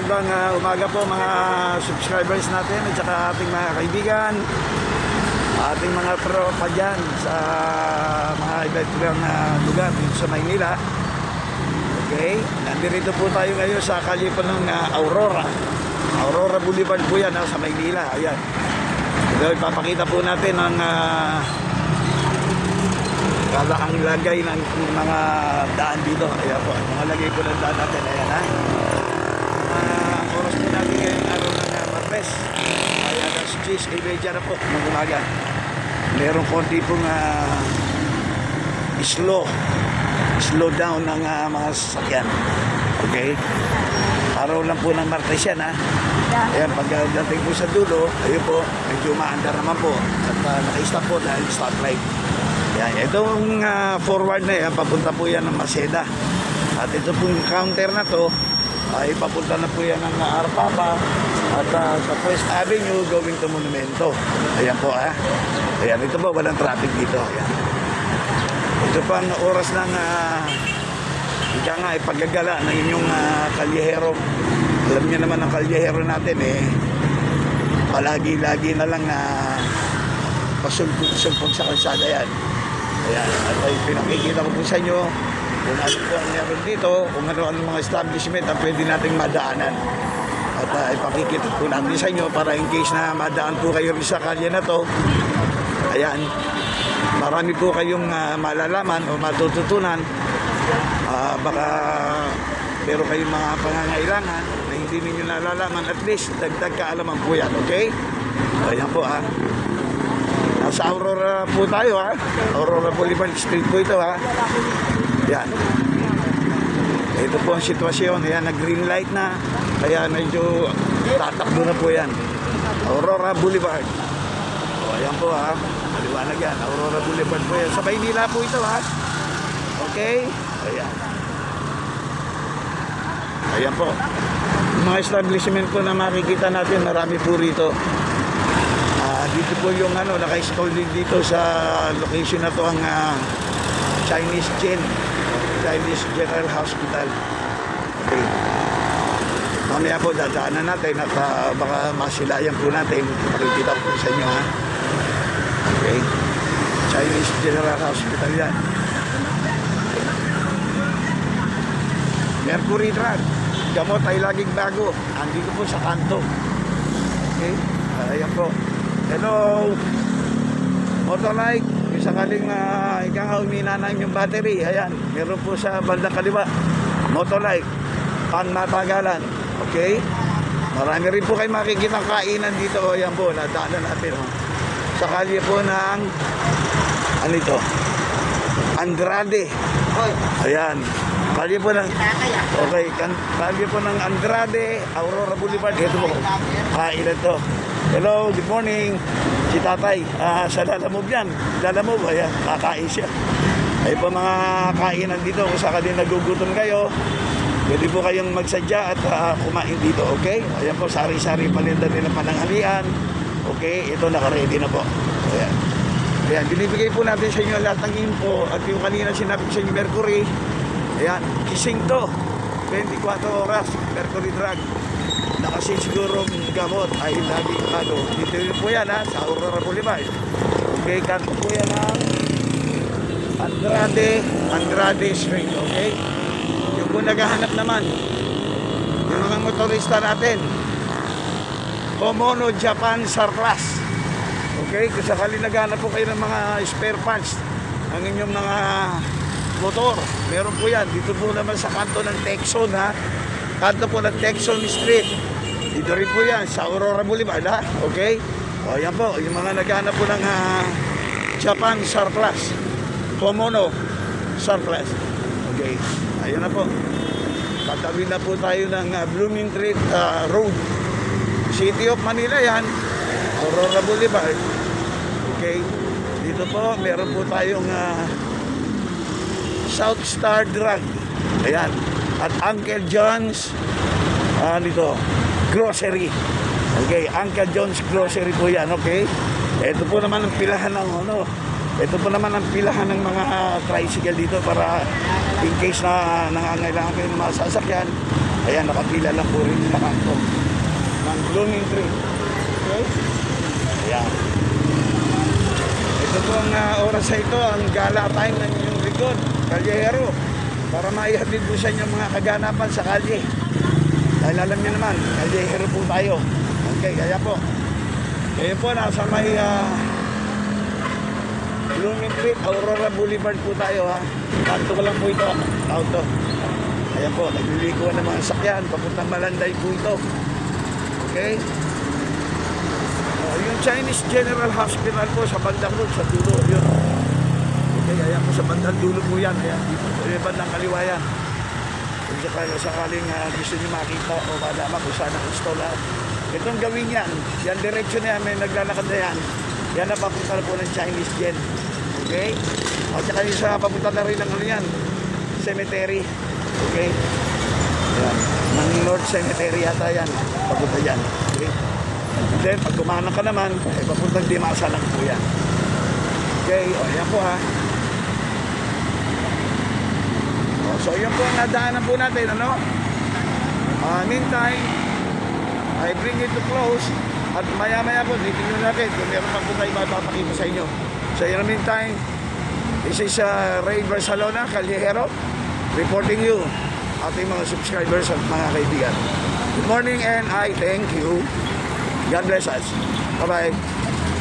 magandang umaga po mga subscribers natin at saka ating mga kaibigan, ating mga tropa dyan sa mga iba't-ibang lugar dito sa Maynila. Okay, nandito po tayo ngayon sa kalye po ng Aurora Boulevard po yan sa Maynila. Ayan, so, ipapakita po natin ang ang lagay ng mga daan dito. Ayan po, mga lagay po ng daan natin. Ayan ha. Oras po natin ngayong araw ng Martes. Ayan, alas 10:30 na po ng umaga. Meron konti pong slow down ng mga sasakyan. Okay? Araw lang po ng Martes yan ha. Ayan, pagdating po sa dulo, ayun po, medyo maandar naman po. At naka-stop po dahil stoplight. Yan, itong forward na yan, papunta po yan ng Maseda. At ito pong counter na to, ay papunta na po yan ng Arpapa at sa First Avenue going to Monumento. Ayan po Ayan, ito po, walang traffic dito. Ayan. Ito po ang oras ng ika nga, ipaggagala ng inyong kalyehero. Alam niyo naman ang kalyehero natin palagi-lagi na lang pasulpot sa kalsada yan. Ayan, at ay pinakikita ko po sa inyo kung ano po ang meron dito, kung ano ang mga establishment ang pwede nating madaanan. At ipakikita po namin sa inyo para in case na madaan po kayo rin sa kalye na to. Ayan, marami po kayong malalaman o matututunan. Baka pero kayong mga pangangailangan na hindi ninyo nalalaman, at least dagdag kaalaman po yan, okay? Ayan po nasa Aurora po tayo Aurora Boulevard Street po ito Yan. Ito po ang sitwasyon. Ayan, nag-green light na. Kaya medyo tatakbo na po yan. Aurora Boulevard. Ayan po maliwanag yan. Aurora Boulevard po yan. Sa Maynila po ito Okay. Ayan. Ayan po. Mga establishment po na makikita natin, marami po rito. Dito po yung naka-install din dito sa location na to ang Chinese General Hospital. Okay. Mamaya po dadaanan natin at baka masilayan po natin. Makikita po sa inyo Okay. Chinese General Hospital yan. Mercury Drug. Gamot ay laging bago. Andito po sa kanto. Okay. Ayan po. Hello, Motolike, kung sakaling umina na yung battery, ayan, meron po sa bandang kaliwa, Motolike, panmatagalan, okay? Marami rin po kayo makikita kainan dito, ayan po, nadaanan natin, sa kalye po ng, Andrade, ayan, kalye po ng, okay, kalye po ng Andrade, Aurora Boulevard, ito po, kainan to. Hello, good morning. Si tatay, sa Lalamove yan. Lalamove, ayan, kakain siya. Ay po mga kainan dito, kung saka din nagugutom kayo, pwede po kayong magsadya at kumain dito, okay? Ayan po, sari-sari palinda nila pananghalian. Okay, ito naka-ready na po. Ayan. Ayan, binibigay po natin sa inyo lahat ng info at yung kanina sinabi ko sa inyo, Mercury. Ayan, kising to. 24 oras, Mercury Drug. Nakasigurong gamot ay laging bago. Dito rin po yan sa Aurora Boulevard. Okay, kanto po yan Andrade Street, okay? Yung po naghahanap naman, yung mga motorista natin, Komono Japan Surplus. Okay, kung sakali naghahanap po kayo ng mga spare parts ng inyong mga motor, meron po yan. Dito po naman sa kanto ng Texon kanto po ng Texon Street. Dito rin po yan sa Aurora Boulevard okay? O yan po, yung mga naghahanap po ng Japan Surplus, Komono Surplus. Okay, ayun na po. Tatabi na po tayo ng Blooming Street Road, City of Manila yan, Aurora Boulevard. Okay, dito po meron po tayong South Star Drug. Ayan. At Uncle John's grocery. Okay, Uncle John's grocery po yan, okay? Ito po naman ang pilahan ng ito po naman ang pilahan ng mga tricycle dito para in case na nangangailangan kayo ng mga sasakyan, Ayan, nakapila lang po rin sa kanto ng blooming tree. Okay? Ayan. Ito po ang oras sa ito, ang gala time ng inyong likod, Kalyero, para maihatid po sa inyo mga kaganapan sa kalye. Dahil alam niyo naman, Kalyero po tayo. Okay, kaya po. Kaya po, nasa may Blooming Tree, Aurora Boulevard po tayo ha. Kanto ko lang po ito, auto. Ayan po, naglilikuan ng mga sakyan, papuntang Malanday po ito. Okay? Yung Chinese General Hospital po sa bandang road, sa dulo, yun. Okay, ayan po sa bandang dulo po yan. Ayan, dito po yung bandang kaliwa yan. Kung sakaling gusto nyo makita o malaman kung saan ang install lahat. Itong gawin yan, yan direksyon na yan, may naglalakad na yan. Yan na papunta na po ng Chinese Gen. Okay? At saka yung sa papunta na rin ng ano yan, cemetery. Okay? Yan. Ng North Cemetery yata yan. Papunta yan. Okay? And then, pag kumanan ka naman, eh, papuntang Dimasa lang po yan. Okay? O, yan po ha. O, so, yan po ang nadaanan po natin, ano? Meantime, I bring it to close. At maya-maya po, titignan natin kung meron pang po tayo mapapakita sa inyo. So, in the meantime, this is Ray Barcelona, Kalyero, reporting you, ating mga subscribers at mga kaibigan. Good morning and I thank you. God bless us. Bye-bye.